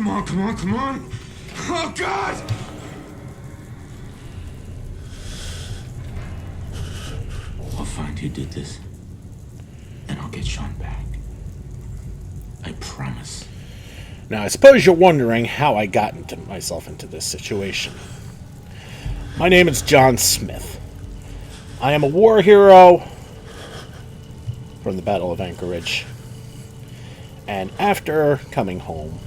Come on, come on, come on! Oh, God! I'll find who did this, and I'll get Sean back. I promise. Now, I suppose you're wondering how I got myself into this situation. My name is John Smith. I am a war hero from the Battle of Anchorage. And after coming home,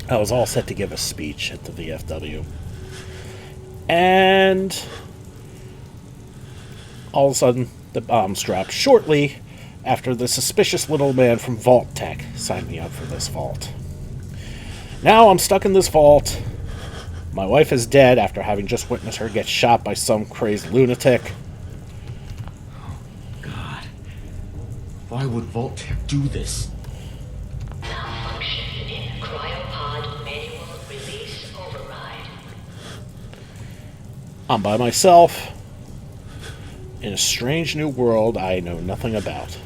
I was all set to give a speech at the VFW. And all of a sudden, the bombs dropped shortly after the suspicious little man from Vault Tech signed me up for this vault. Now I'm stuck in this vault. My wife is dead after having just witnessed her get shot by some crazed lunatic. Oh, God. Why would Vault Tech do this? Malfunction in cryopod manual release override. I'm by myself in a strange new world I know nothing about.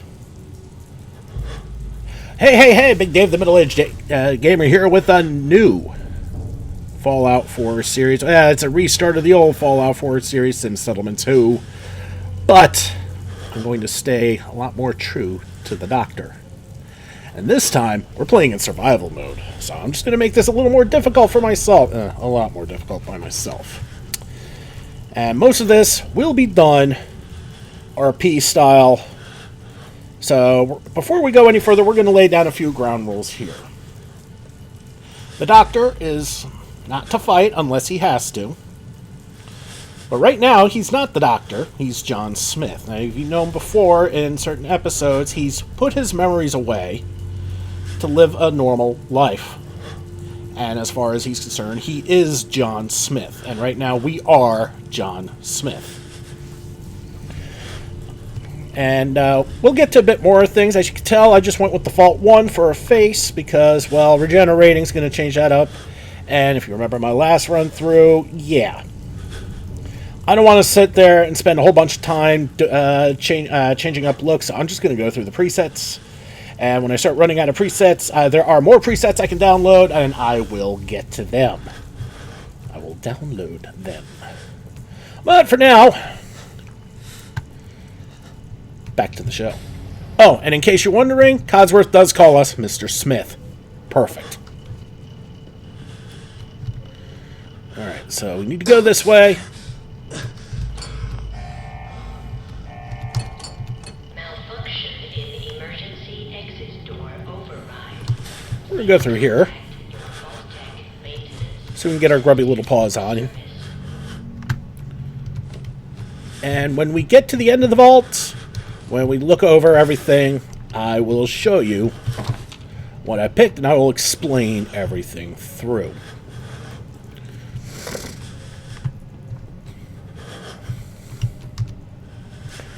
Hey, Big Dave, the middle-aged gamer here with a new Fallout 4 series. It's a restart of the old Fallout 4 series, Sim Settlement 2. But I'm going to stay a lot more true to the Doctor. And this time, we're playing in survival mode. So I'm just going to make this a little more difficult for myself. A lot more difficult by myself. And most of this will be done RP style. So before we go any further, we're going to lay down a few ground rules here. The Doctor is not to fight unless he has to. But right now, he's not the Doctor. He's John Smith. Now, if you know him before in certain episodes, he's put his memories away to live a normal life. And as far as he's concerned, he is John Smith. And right now, we are John Smith. And we'll get to a bit more things. As you can tell, I just went with default 1 for a face because, well, regenerating is going to change that up. And if you remember my last run through, yeah. I don't want to sit there and spend a whole bunch of time changing up looks. So I'm just going to go through the presets. And when I start running out of presets, there are more presets I can download, and I will get to them. I will download them. But for now, back to the show. Oh, and in case you're wondering, Codsworth does call us Mr. Smith. Perfect. Alright, so we need to go this way. Malfunction in emergency exit door override. We're going to go through here so we can get our grubby little paws on. And when we get to the end of the vault, when we look over everything, I will show you what I picked, and I will explain everything through.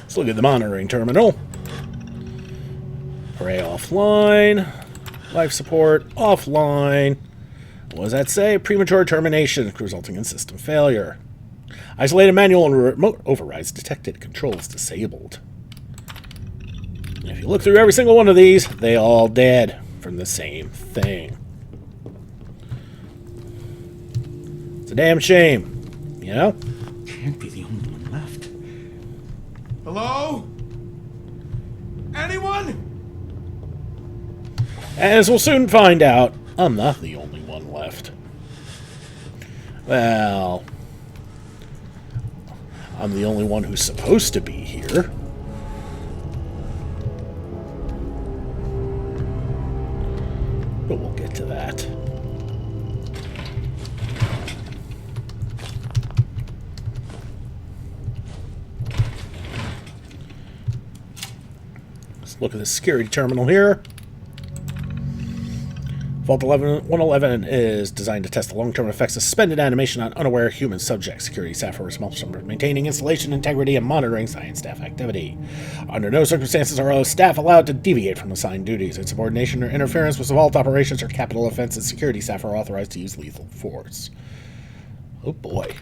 Let's look at the monitoring terminal. Array offline. Life support offline. What does that say? Premature termination resulting in system failure. Isolated manual and remote overrides detected. Controls disabled. If you look through every single one of these, they all dead from the same thing. It's a damn shame, you know? Can't be the only one left. Hello? Anyone? As we'll soon find out, I'm not the only one left. Well, I'm the only one who's supposed to be here. But we'll get to that. Let's look at the security terminal here. Vault 111 is designed to test the long-term effects of suspended animation on unaware human subjects. Security staff are responsible for maintaining installation integrity and monitoring science staff activity. Under no circumstances are staff allowed to deviate from assigned duties. Insubordination or interference with vault operations or capital offenses, security staff are authorized to use lethal force. Oh boy.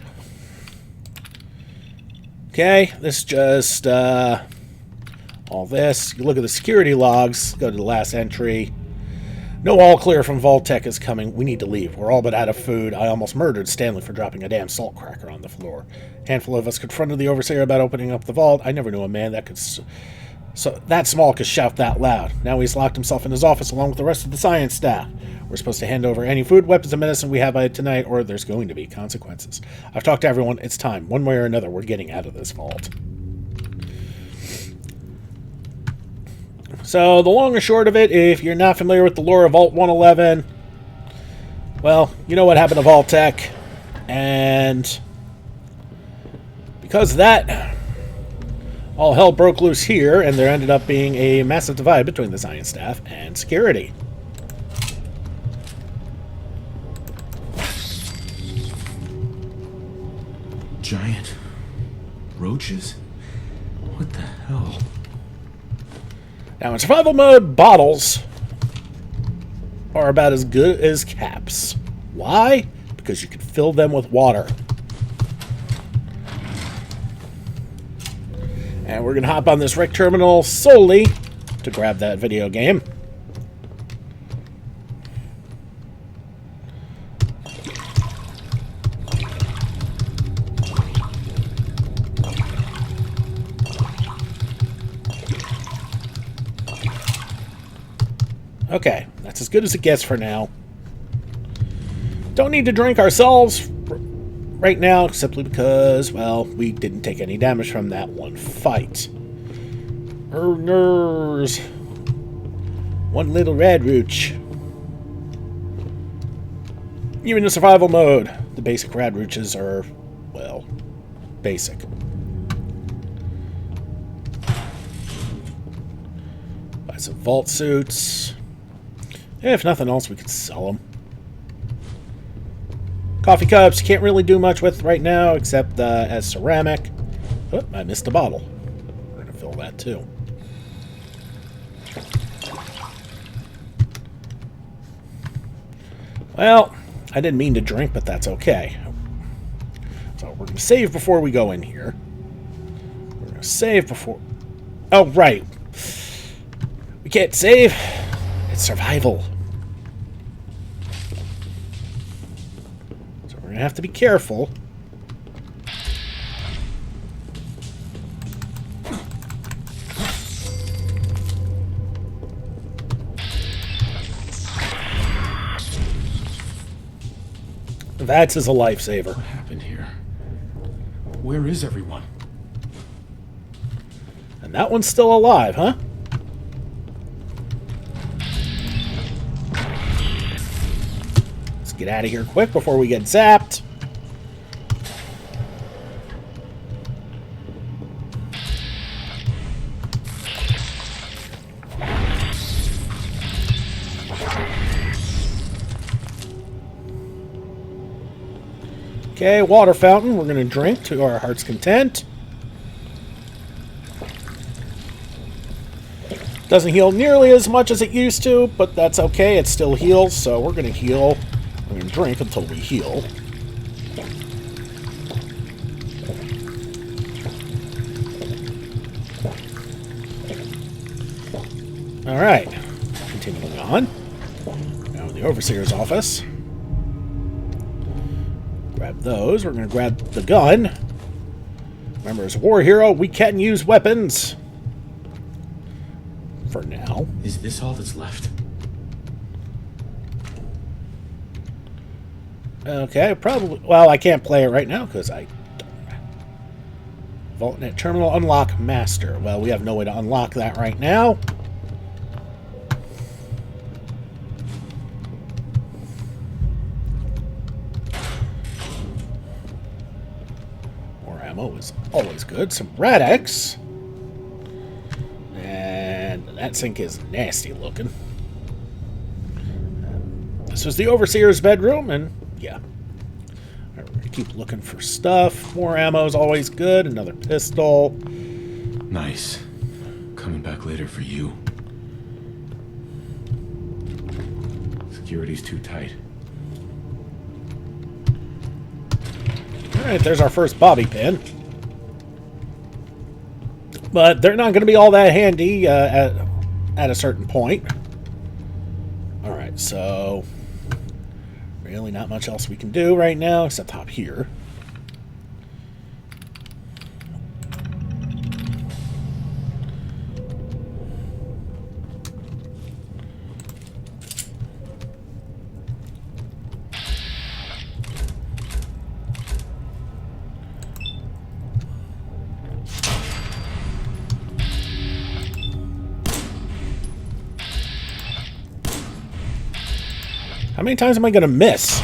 Okay, this just all this. You look at the security logs, go to the last entry. No all clear from Vault-Tec is coming. We need to leave. We're all but out of food. I almost murdered Stanley for dropping a damn salt cracker on the floor. A handful of us confronted the overseer about opening up the vault. I never knew a man that could that small could shout that loud. Now he's locked himself in his office along with the rest of the science staff. We're supposed to hand over any food, weapons, and medicine we have by tonight, or there's going to be consequences. I've talked to everyone. It's time. One way or another, we're getting out of this vault. So, the long and short of it, if you're not familiar with the lore of Vault 111, well, you know what happened to Vault-Tec. And because of that, all hell broke loose here, and there ended up being a massive divide between the science staff and security. Giant roaches? What the hell? Now, in survival mode, bottles are about as good as caps. Why? Because you can fill them with water. And we're going to hop on this rec terminal solely to grab that video game. Okay, that's as good as it gets for now. Don't need to drink ourselves right now, simply because, well, we didn't take any damage from that one fight. Earners. One little red rooch. Even in survival mode, the basic rad rooches are, well, basic. Buy some vault suits. If nothing else, we could sell them. Coffee cups, can't really do much with right now, except as ceramic. Oh, I missed a bottle. We're going to fill that too. Well, I didn't mean to drink, but that's okay. So we're going to save before we go in here. We're going to save before... Oh, right. We can't save. It's survival. So we're going to have to be careful. That's as a lifesaver. What happened here? Where is everyone? And that one's still alive, huh? Let's get out of here quick before we get zapped. Okay, water fountain. We're going to drink to our heart's content. Doesn't heal nearly as much as it used to, but that's okay. It still heals, so we're going to heal. We're going to drink until we heal. Alright. Continuing on. Now in the Overseer's office. Grab those. We're going to grab the gun. Remember, as a war hero, we can use weapons. For now. Is this all that's left? Okay, probably... Well, I can't play it right now because I don't... VaultNet terminal unlock master. Well, we have no way to unlock that right now. More ammo is always good. Some Rad-X. And that sink is nasty looking. This was the Overseer's bedroom, and yeah. We're going to keep looking for stuff. More ammo is always good. Another pistol. Nice. Coming back later for you. Security's too tight. Alright, there's our first bobby pin. But they're not going to be all that handy at a certain point. Alright, so really not much else we can do right now except hop here. How many times am I going to miss?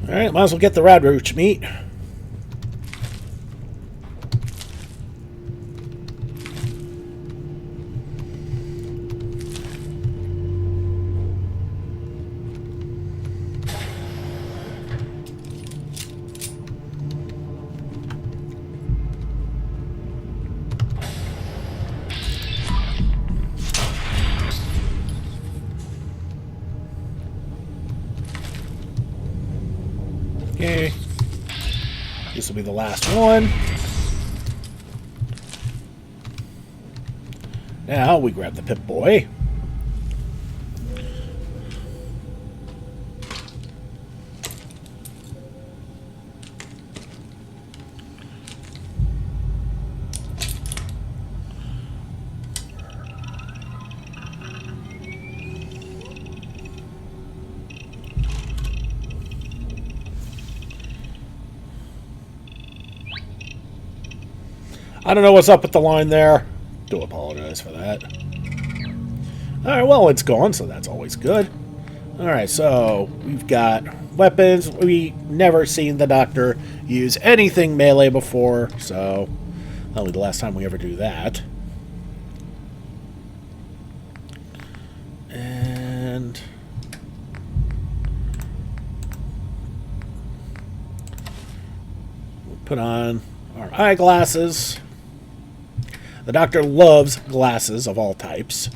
Alright, might as well get the radroach meat. Okay. This will be the last one. Now we grab the Pip-Boy. I don't know what's up with the line there. Do apologize for that. Alright, well, it's gone, so that's always good. Alright, so we've got weapons. We never seen the Doctor use anything melee before, so that'll be the last time we ever do that. And we'll put on our eyeglasses. The Doctor loves glasses of all types.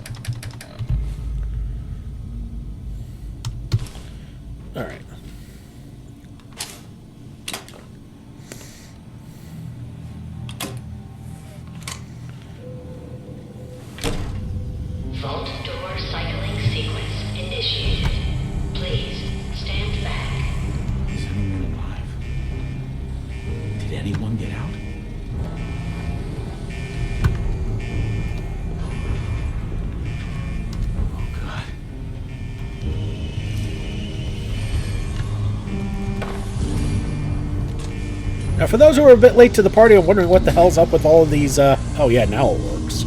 Alright. Vault door cycling sequence initiated. Please stand back. Is anyone alive? Did anyone get out? Oh, God. Now, for those who are a bit late to the party and wondering what the hell's up with all of these, oh yeah, now it works.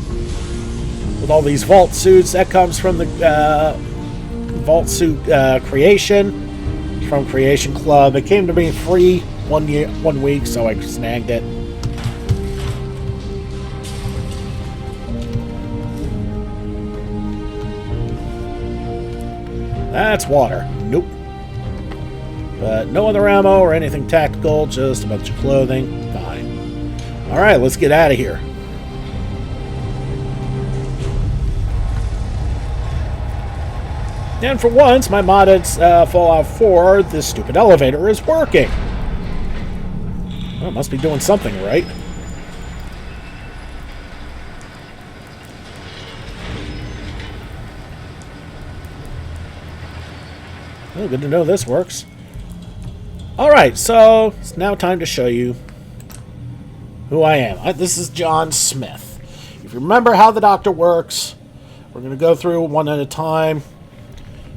With all these vault suits, that comes from the vault suit creation, from Creation Club. It came to me free 1 week, so I snagged it. That's water. Nope. But no other ammo or anything tactical, just a bunch of clothing. Fine. Alright, let's get out of here. And for once, my modded Fallout 4, this stupid elevator is working. Well, it must be doing something right. Oh, good to know this works. Alright, so it's now time to show you who I am. This is John Smith. If you remember how the Doctor works, we're going to go through one at a time.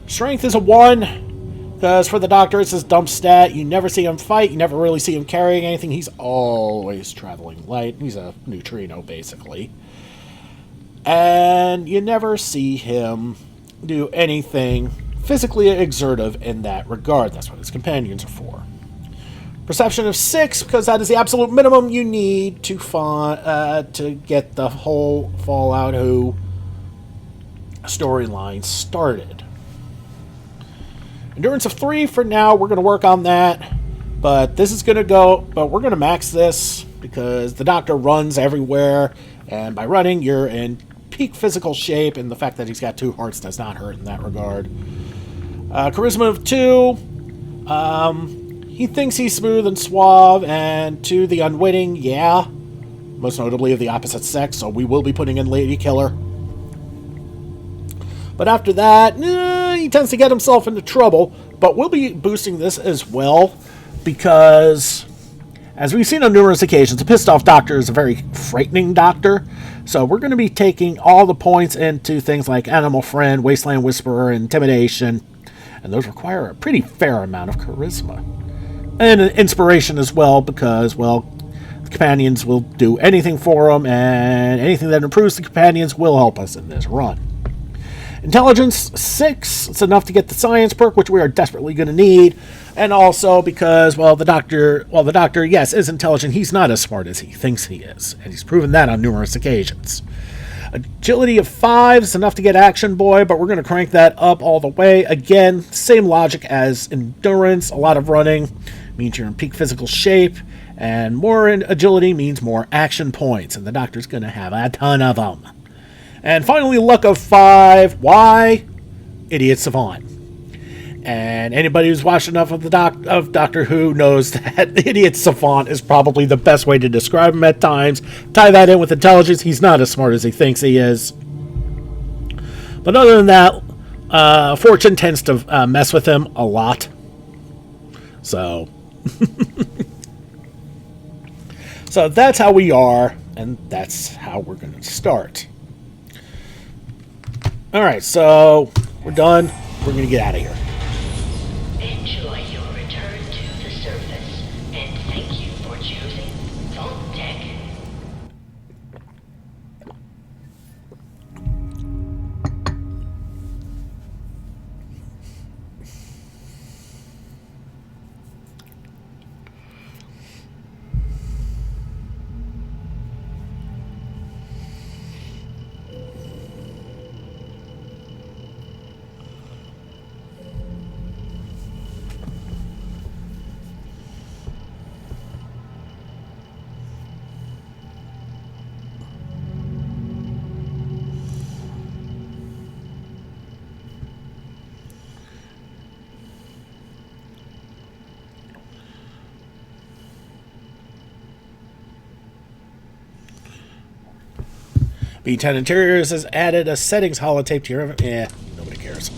Strength is a 1, because for the Doctor it's his dump stat. You never see him fight, you never really see him carrying anything. He's always traveling light. He's a neutrino, basically. And you never see him do anything physically exertive in that regard. That's what his companions are for. Perception of 6, because that is the absolute minimum you need to to get the whole Fallout Who storyline started. Endurance of 3 for now. We're going to work on that. But this is going to go... But we're going to max this because the Doctor runs everywhere. And by running, you're in peak physical shape. And the fact that he's got 2 hearts does not hurt in that regard. Charisma of 2. He thinks he's smooth and suave. And to the unwitting, yeah. Most notably of the opposite sex. So we will be putting in Lady Killer. But after that, he tends to get himself into trouble. But we'll be boosting this as well. Because, as we've seen on numerous occasions, a pissed off Doctor is a very frightening Doctor. So we're going to be taking all the points into things like Animal Friend, Wasteland Whisperer, Intimidation. And those require a pretty fair amount of charisma. And inspiration as well, because, well, the companions will do anything for them. And anything that improves the companions will help us in this run. Intelligence 6, it's enough to get the science perk, which we are desperately going to need. And also because, well, the Doctor, yes, is intelligent. He's not as smart as he thinks he is. And he's proven that on numerous occasions. Agility of 5 is enough to get Action Boy, but we're going to crank that up all the way. Again, same logic as Endurance. A lot of running means you're in peak physical shape. And more in agility means more action points. And the Doctor's going to have a ton of them. And finally, luck of 5. Why? Idiot Savant. And anybody who's watched enough of Doctor Who knows that Idiot Savant is probably the best way to describe him at times. Tie that in with intelligence. He's not as smart as he thinks he is. But other than that, Fortune tends to mess with him a lot. So... so that's how we are, and that's how we're going to start. Alright, so we're done. We're going to get out of here. Enjoy your return to the surface, and thank you for choosing Vault Tech. B10 Interiors has added a settings holotape to your... nobody cares.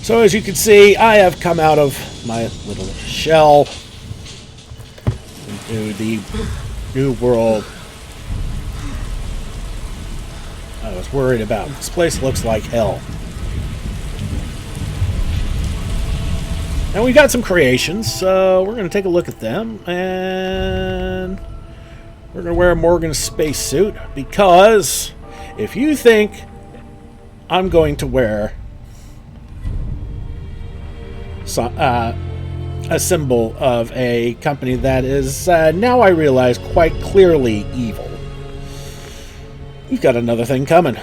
So as you can see, I have come out of my little shell into the new world I was worried about. This place looks like hell. And we got some creations, so we're going to take a look at them. And we're going to wear Morgan's spacesuit, because if you think I'm going to wear a symbol of a company that is, now I realize, quite clearly evil, you've got another thing coming.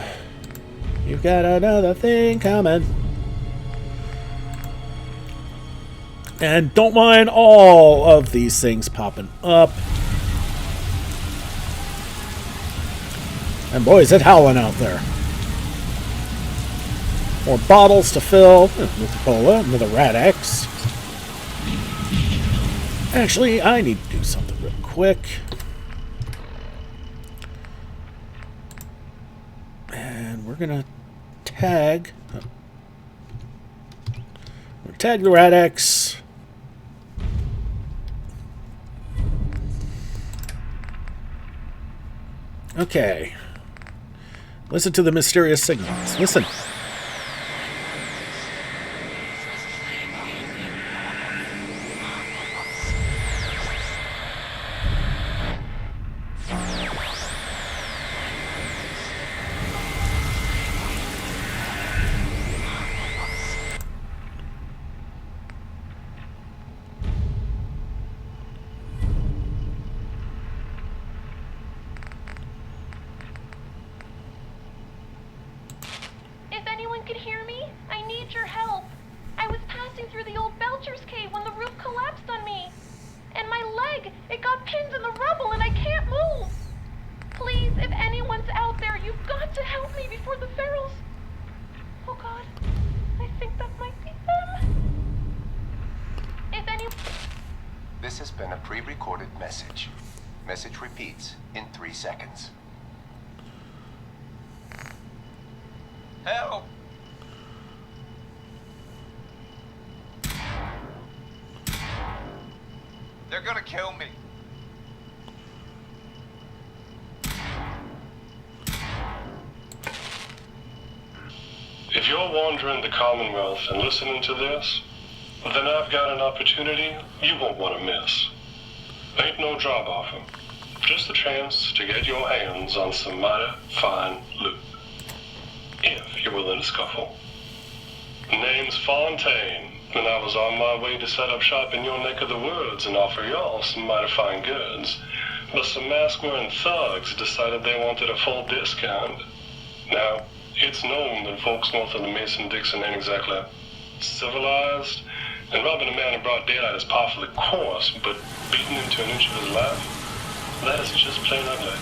You've got another thing coming. And don't mind all of these things popping up. And boy, is it howling out there. More bottles to fill. Nuka-Cola, another Rat X. Actually, I need to do something real quick. And we're going to tag... We'll tag the Rat X. Okay. Listen to the mysterious signals. Listen. It got pinned in the rubble and I can't move. Please, if anyone's out there, you've got to help me before the ferals... Oh God, I think that might be them. If any... This has been a pre-recorded message. Message repeats in 3 seconds. Help! They're gonna kill me. If you're wandering the Commonwealth and listening to this, then I've got an opportunity you won't want to miss. Ain't no job offer, just the chance to get your hands on some mighty fine loot. If you're willing to scuffle. Name's Fontaine, and I was on my way to set up shop in your neck of the woods and offer y'all some mighty fine goods. But some mask-wearing thugs decided they wanted a full discount. Now, it's known that folks north of the Mason-Dixon ain't exactly civilized, and robbing a man in broad daylight is par for the course, but beating him to an inch of his life, that is just plain ugly.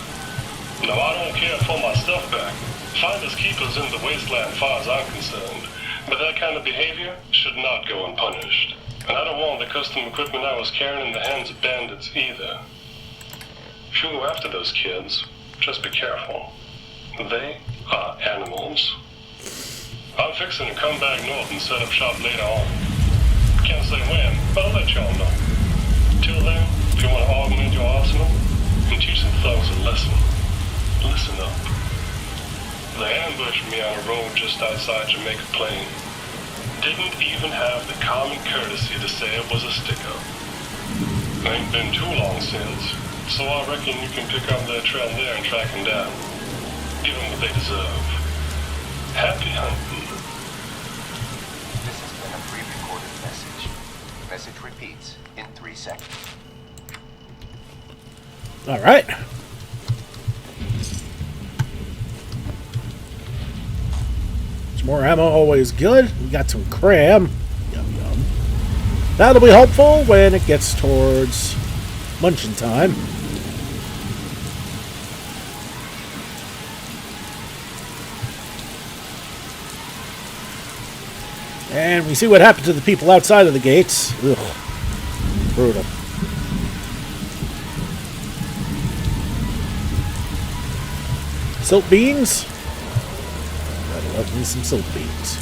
Now, I don't care for my stuff back. Finders keepers in the wasteland, far as I'm concerned, but that kind of behavior should not go unpunished. And I don't want the custom equipment I was carrying in the hands of bandits either. If you go after those kids, just be careful. They are animals. I'm fixing to come back north and set up shop later on. Can't say when, but I'll let y'all know. Till then, if you want to augment your arsenal and teach some thugs a lesson, listen up. They ambushed me on a road just outside Jamaica Plain. Didn't even have the common courtesy to say it was a stick-up. Ain't been too long since, so I reckon you can pick up their trail there and track them down. Give them what they deserve. Happy hunting. This has been a pre-recorded message. Message repeats in 3 seconds. All right. Some more ammo, always good. We got some cram. Yum, yum. That'll be helpful when it gets towards munching time. And we see what happened to the people outside of the gates. Ugh. Brutal. Silt beans? Gotta love me some silt beans.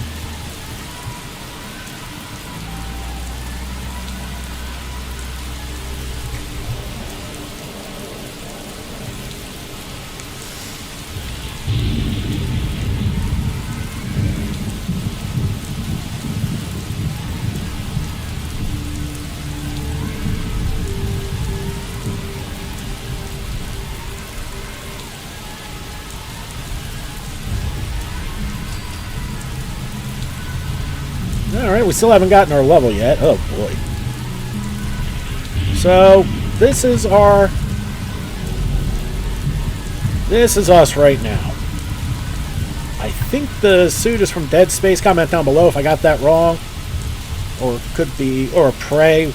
Alright, we still haven't gotten our level yet. Oh boy. So, this is our... This is us right now. I think the suit is from Dead Space. Comment down below if I got that wrong. Or could be... Or a Prey.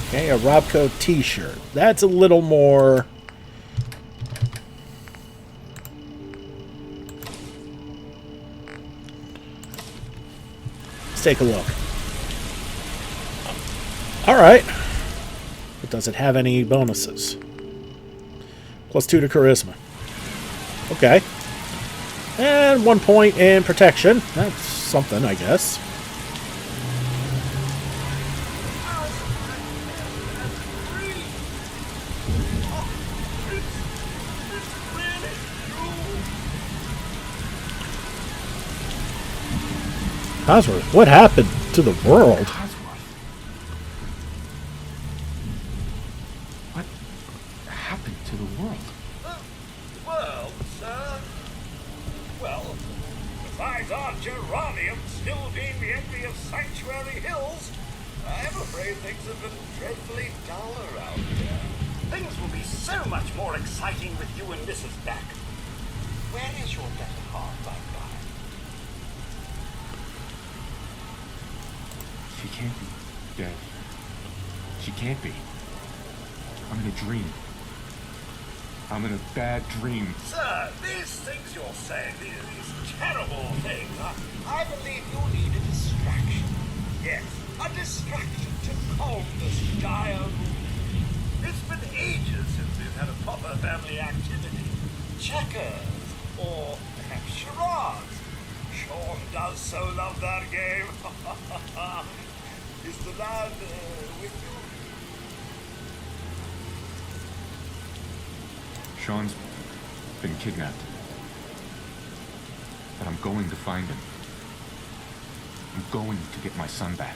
Okay, a Robco t-shirt. That's a little more... Let's take a look. Alright. But does it have any bonuses? +2 to charisma. Okay. And 1 point in protection. That's something, I guess. Cosworth, what happened to the world? Cosworth? What happened to the world? Well, sir. Well, besides our geranium still being the envy of Sanctuary Hills, I'm afraid things have been dreadfully dull around here. Things will be so much more exciting with you and Mrs. back. Where is your better half, by the by? She can't be dead. She can't be. I'm in a dream. I'm in a bad dream. Sir, these things you're saying, these terrible things, I believe you need a distraction. Yes, a distraction to calm this dire mood. It's been ages since we've had a proper family activity. Checkers, or perhaps charades. Sean does so love that game. Is the lad with you? Sean's been kidnapped. But I'm going to find him. I'm going to get my son back.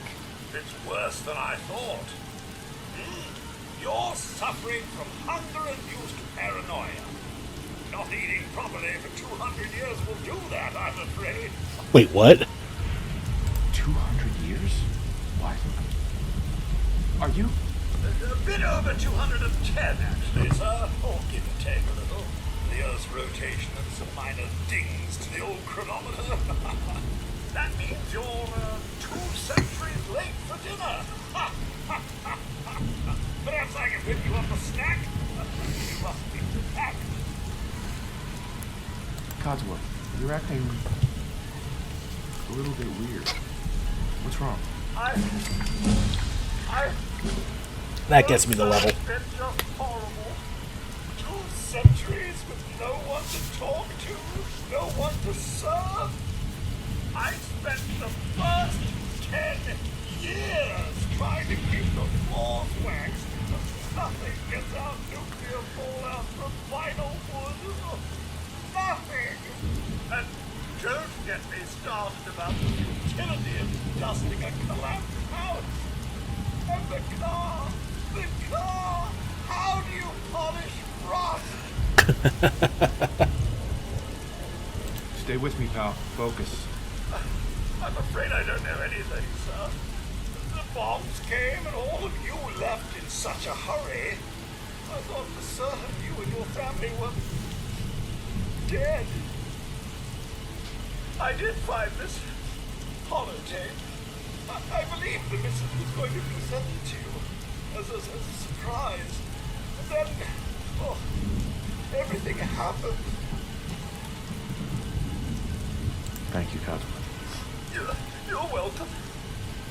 It's worse than I thought. You're suffering from hunger-induced paranoia. Not eating properly for 200 years will do that, I'm afraid. Wait, what? 200 years? What? Are you? A bit over 210, actually, sir. Or give or take a little. The Earth's rotation and some minor dings to the old chronometer. That means you're 2 centuries late for dinner. Perhaps I can whip you up a snack? You must be packed. Codsworth, you're acting a little bit weird. What's wrong? That gets me the level. It's been just horrible. 2 centuries with no one to talk to, no one to serve. I spent the first 10 years trying to keep the floors waxed. Nothing gets out nuclear fallout from vinyl wood. Nothing. And don't get me started about the futility of dusting a collapsed house. And the car. How do you polish rust? Stay with me, pal. Focus. I'm afraid I don't know anything, sir. The bombs came and all of you left in such a hurry. I thought for certain you and your family were dead. I did find this holotape. I believe the missus was going to present it to you as a surprise. And then, everything happened. Thank you, Codsworth. You're welcome.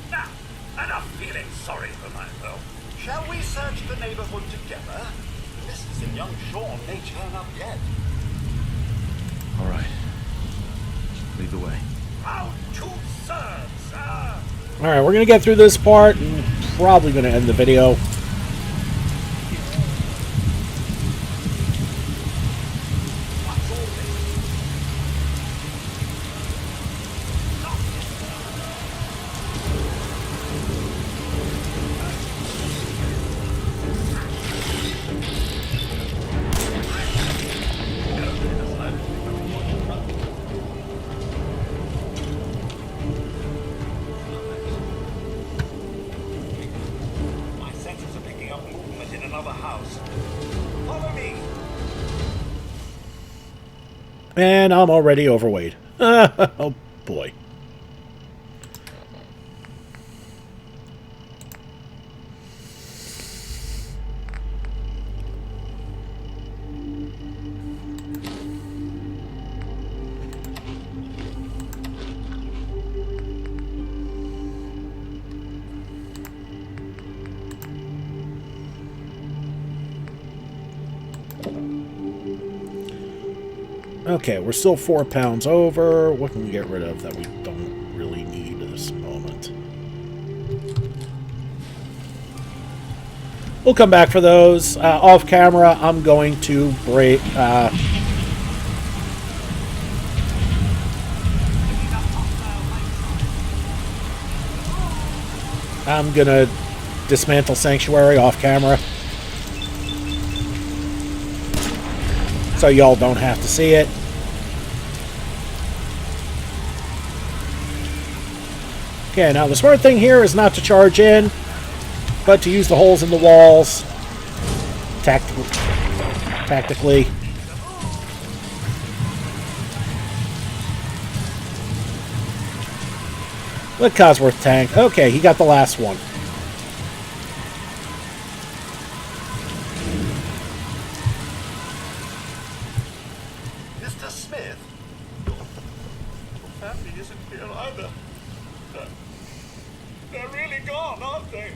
Now, enough feeling sorry for myself. Shall we search the neighborhood together? Mrs. and young Sean may turn up yet. All right. Lead the way. How to serve, sir. Alright, we're going to get through this part and probably going to end the video. My senses are picking up movement in another house. Follow me. And I'm already overweight. Oh boy. Okay, we're still 4 pounds over. What can we get rid of that we don't really need at this moment? We'll come back for those. Off camera, I'm going to break... I'm going to dismantle Sanctuary off camera. So y'all don't have to see it. Okay, now the smart thing here is not to charge in, but to use the holes in the walls tactically. Let Codsworth tank. Okay, he got the last one. Mr. Smith? Your family isn't here either. They're really gone, aren't they?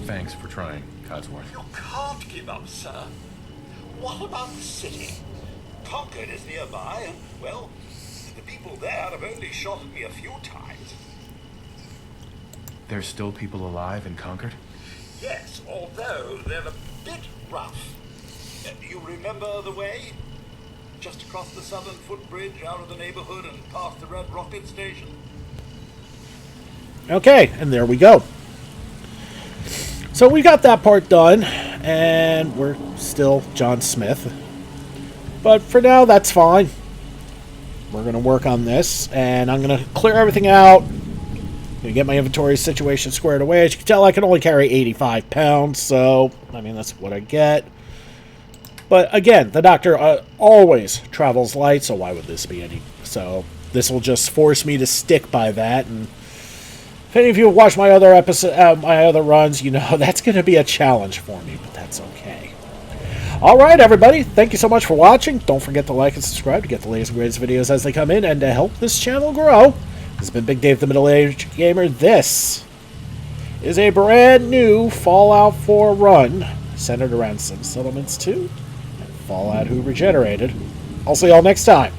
Thanks for trying, Codsworth. You can't give up, sir. What about the city? Concord is nearby, and, well, the people there have only shot at me a few times. There's still people alive in Concord? Yes, although they're a bit rough. You remember the way? Just across the southern footbridge, out of the neighborhood, and past the Red Rocket Station. Okay, and there we go. So we got that part done, and we're still John Smith. But for now, that's fine. We're going to work on this, and I'm going to clear everything out. Going to get my inventory situation squared away. As you can tell, I can only carry 85 pounds, so, I mean, that's what I get. But again, the Doctor always travels light, so why would this be any? So this will just force me to stick by that, and if any of you have watched my other my other runs, you know that's going to be a challenge for me, but that's okay. All right, everybody, thank you so much for watching. Don't forget to like and subscribe to get the latest and greatest videos as they come in and to help this channel grow. This has been Big Dave, the Middle-Aged Gamer. This is a brand new Fallout 4 run centered around Sim Settlements 2 and Fallout Who Regenerated. I'll see y'all next time.